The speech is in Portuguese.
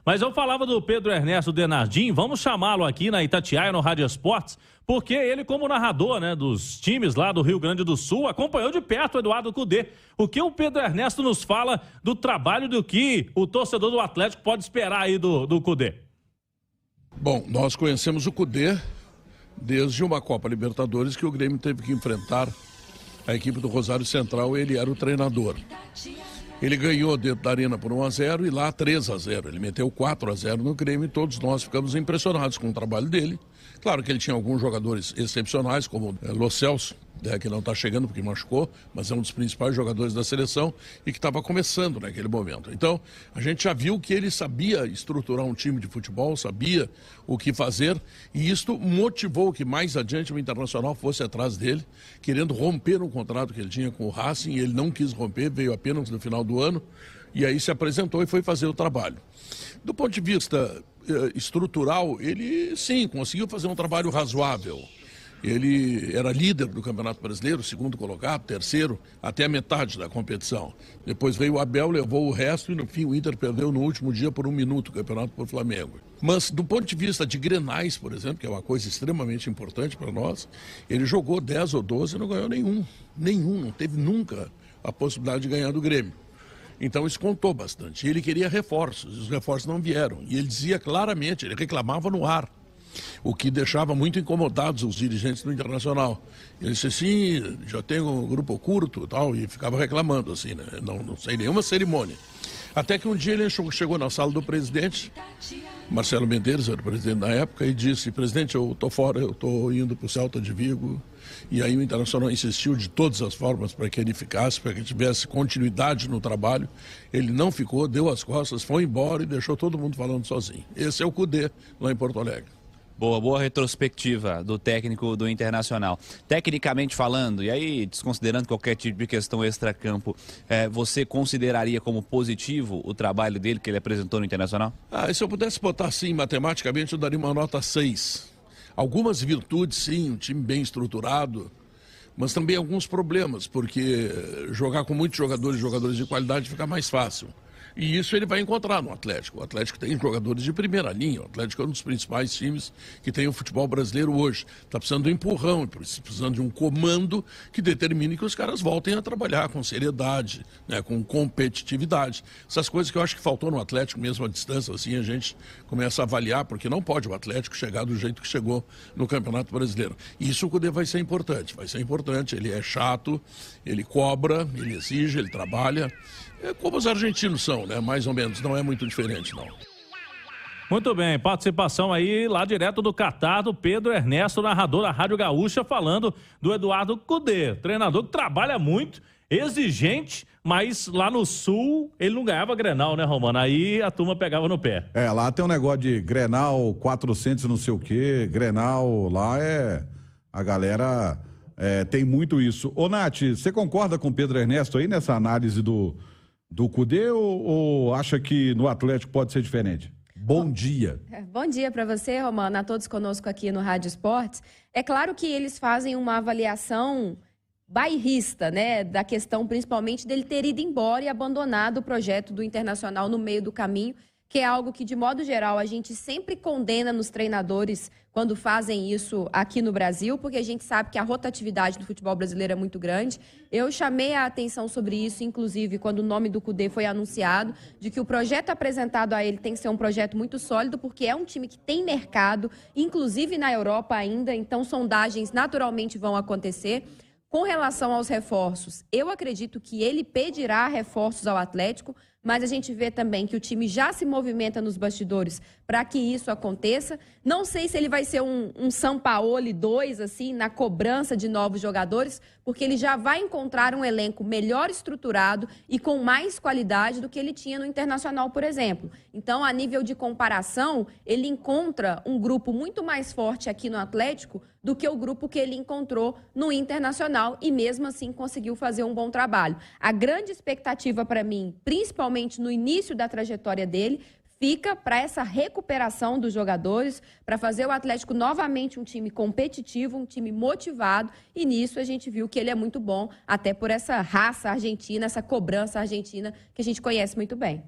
Mas eu falava do Pedro Ernesto Denardim, vamos chamá-lo aqui na Itatiaia, no Rádio Esportes, porque ele, como narrador, né, dos times lá do Rio Grande do Sul, acompanhou de perto o Eduardo Cudê. O que o Pedro Ernesto nos fala do trabalho do que o torcedor do Atlético pode esperar aí do Cudê? Bom, nós conhecemos o Cudê desde uma Copa Libertadores que o Grêmio teve que enfrentar a equipe do Rosário Central. Ele era o treinador. Ele ganhou dentro da arena por 1-0 e lá 3-0. Ele meteu 4-0 no Grêmio e todos nós ficamos impressionados com o trabalho dele. Claro que ele tinha alguns jogadores excepcionais, como Lo Celso, que não está chegando porque machucou, mas é um dos principais jogadores da seleção e que estava começando naquele momento. Então, a gente já viu que ele sabia estruturar um time de futebol, sabia o que fazer, e isto motivou que mais adiante o Internacional fosse atrás dele, querendo romper um contrato que ele tinha com o Racing, e ele não quis romper, veio apenas no final do ano, e aí se apresentou e foi fazer o trabalho. Do ponto de vista estrutural, ele sim, conseguiu fazer um trabalho razoável. Ele era líder do Campeonato Brasileiro, segundo colocado, terceiro, até a metade da competição. Depois veio o Abel, levou o resto e no fim o Inter perdeu no último dia por 1 minuto o campeonato para o Flamengo. Mas do ponto de vista de grenais, por exemplo, que é uma coisa extremamente importante para nós, ele jogou 10 ou 12 e não ganhou nenhum. Não teve nunca a possibilidade de ganhar do Grêmio. Então isso contou bastante. Ele queria reforços, os reforços não vieram. E ele dizia claramente, ele reclamava no ar, o que deixava muito incomodados os dirigentes do Internacional. Ele disse assim, já tenho um grupo curto e tal, e ficava reclamando assim, né? Não sei nenhuma cerimônia. Até que um dia ele chegou na sala do presidente, Marcelo Medeiros era o presidente na época, e disse, presidente, eu estou fora, eu estou indo para o Celta de Vigo. E aí o Internacional insistiu de todas as formas para que ele ficasse, para que tivesse continuidade no trabalho. Ele não ficou, deu as costas, foi embora e deixou todo mundo falando sozinho. Esse é o Cudê lá em Porto Alegre. Boa retrospectiva do técnico do Internacional. Tecnicamente falando, e aí desconsiderando qualquer tipo de questão extracampo, você consideraria como positivo o trabalho dele que ele apresentou no Internacional? E se eu pudesse botar assim, matematicamente, eu daria uma nota 6. Algumas virtudes, sim, um time bem estruturado, mas também alguns problemas, porque jogar com muitos jogadores de qualidade fica mais fácil. E isso ele vai encontrar no Atlético. O Atlético tem jogadores de primeira linha. O Atlético é um dos principais times que tem o futebol brasileiro hoje. Está precisando de um empurrão, precisando de um comando que determine que os caras voltem a trabalhar com seriedade, né, com competitividade. Essas coisas que eu acho que faltou no Atlético mesmo à distância, assim a gente começa a avaliar, porque não pode o Atlético chegar do jeito que chegou no Campeonato Brasileiro. E isso o Cudê vai ser importante. Ele é chato, ele cobra, ele exige, ele trabalha. É como os argentinos são, né? Mais ou menos, não é muito diferente, não. Muito bem, participação aí lá direto do Catar, do Pedro Ernesto, narrador da Rádio Gaúcha, falando do Eduardo Cudê, treinador que trabalha muito, exigente, mas lá no Sul ele não ganhava Grenal, né, Romano? Aí a turma pegava no pé. Lá tem um negócio de Grenal 400 não sei o quê, Grenal lá a galera tem muito isso. Ô Nath, você concorda com o Pedro Ernesto aí nessa análise do Cudê ou acha que no Atlético pode ser diferente? Bom dia. Bom dia para você, Romano, a todos conosco aqui no Rádio Esportes. É claro que eles fazem uma avaliação bairrista, né, da questão principalmente dele ter ido embora e abandonado o projeto do Internacional no meio do caminho, que é algo que, de modo geral, a gente sempre condena nos treinadores quando fazem isso aqui no Brasil, porque a gente sabe que a rotatividade do futebol brasileiro é muito grande. Eu chamei a atenção sobre isso, inclusive, quando o nome do Cudê foi anunciado, de que o projeto apresentado a ele tem que ser um projeto muito sólido, porque é um time que tem mercado, inclusive na Europa ainda, então sondagens naturalmente vão acontecer. Com relação aos reforços, eu acredito que ele pedirá reforços ao Atlético, mas a gente vê também que o time já se movimenta nos bastidores para que isso aconteça. Não sei se ele vai ser um Sampaoli 2, assim, na cobrança de novos jogadores, porque ele já vai encontrar um elenco melhor estruturado e com mais qualidade do que ele tinha no Internacional, por exemplo. Então, a nível de comparação, ele encontra um grupo muito mais forte aqui no Atlético do que o grupo que ele encontrou no Internacional e mesmo assim conseguiu fazer um bom trabalho. A grande expectativa para mim, principalmente no início da trajetória dele, fica para essa recuperação dos jogadores, para fazer o Atlético novamente um time competitivo, um time motivado, e nisso a gente viu que ele é muito bom, até por essa raça argentina, essa cobrança argentina que a gente conhece muito bem.